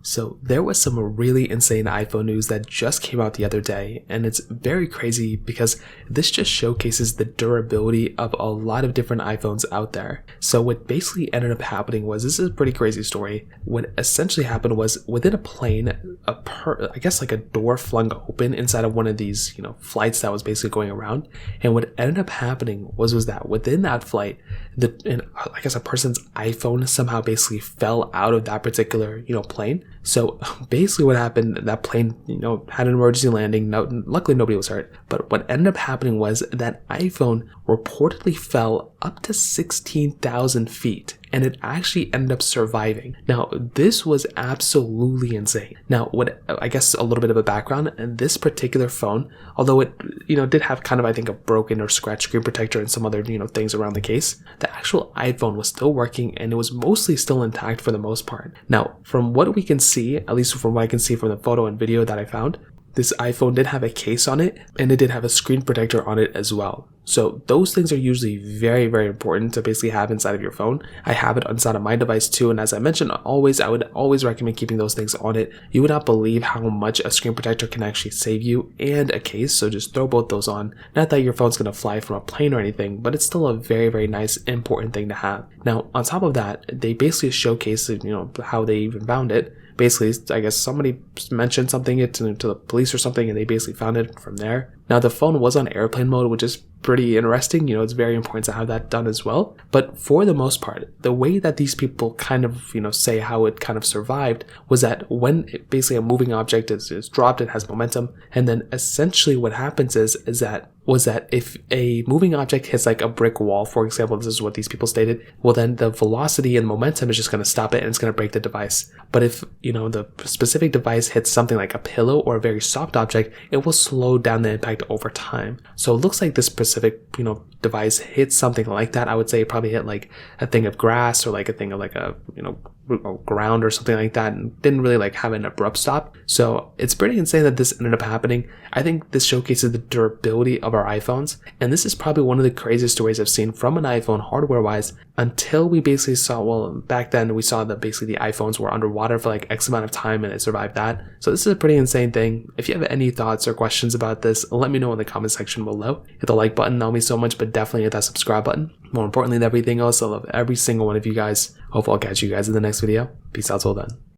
So there was some really insane iPhone news that just came out the other day, and it's very crazy because this just showcases the durability of a lot of different iPhones out there. So what basically ended up happening was, this is a pretty crazy story. What essentially happened was, within a plane, I guess like a door flung open inside of one of these, flights that was basically going around. And what ended up happening was that within that flight, I guess a person's iPhone somehow basically fell out of that particular, plane. So basically what happened, that plane, had an emergency landing. Luckily nobody was hurt. But what ended up happening was that iPhone reportedly fell up to 16,000 feet. And it actually ended up surviving. Now, this was absolutely insane. Now, I guess a little bit of a background, and this particular phone, although it, did have kind of, I think, a broken or scratched screen protector and some other, things around the case, the actual iPhone was still working and it was mostly still intact for the most part. Now, from what we can see, at least from what I can see from the photo and video that I found, this iPhone did have a case on it, and it did have a screen protector on it as well. So those things are usually very, very important to basically have inside of your phone. I have it inside of my device too, and as I mentioned, I would always recommend keeping those things on it. You would not believe how much a screen protector can actually save you, and a case, so just throw both those on. Not that your phone's going to fly from a plane or anything, but it's still a very, very nice, important thing to have. Now, on top of that, they basically showcase, how they even found it. Basically, I guess somebody mentioned something to the police or something, and they basically found it from there. Now, the phone was on airplane mode, which is pretty interesting. It's very important to have that done as well. But for the most part, the way that these people kind of, say how it kind of survived was that when basically a moving object is dropped, it has momentum. And then essentially what happens is that if a moving object hits like a brick wall, for example, this is what these people stated, well, then the velocity and momentum is just going to stop it and it's going to break the device. But if, the specific device hits something like a pillow or a very soft object, it will slow down the impact over time. So it looks like this specific, device hit something like that. I would say it probably hit like a thing of grass or like a thing of like a, ground or something like that, and didn't really like have an abrupt stop. So it's pretty insane that this ended up happening. I think this showcases the durability of our iPhones, and this is probably one of the craziest stories I've seen from an iPhone hardware wise, until we basically saw, well, back then we saw that basically the iPhones were underwater for like X amount of time and it survived that. So this is a pretty insane thing. If you have any thoughts or questions about this, let me know in the comment section below. Hit the like button, that will mean so much, but definitely hit that subscribe button. More importantly than everything else, I love every single one of you guys. Hopefully I'll catch you guys in the next video. Peace out till then.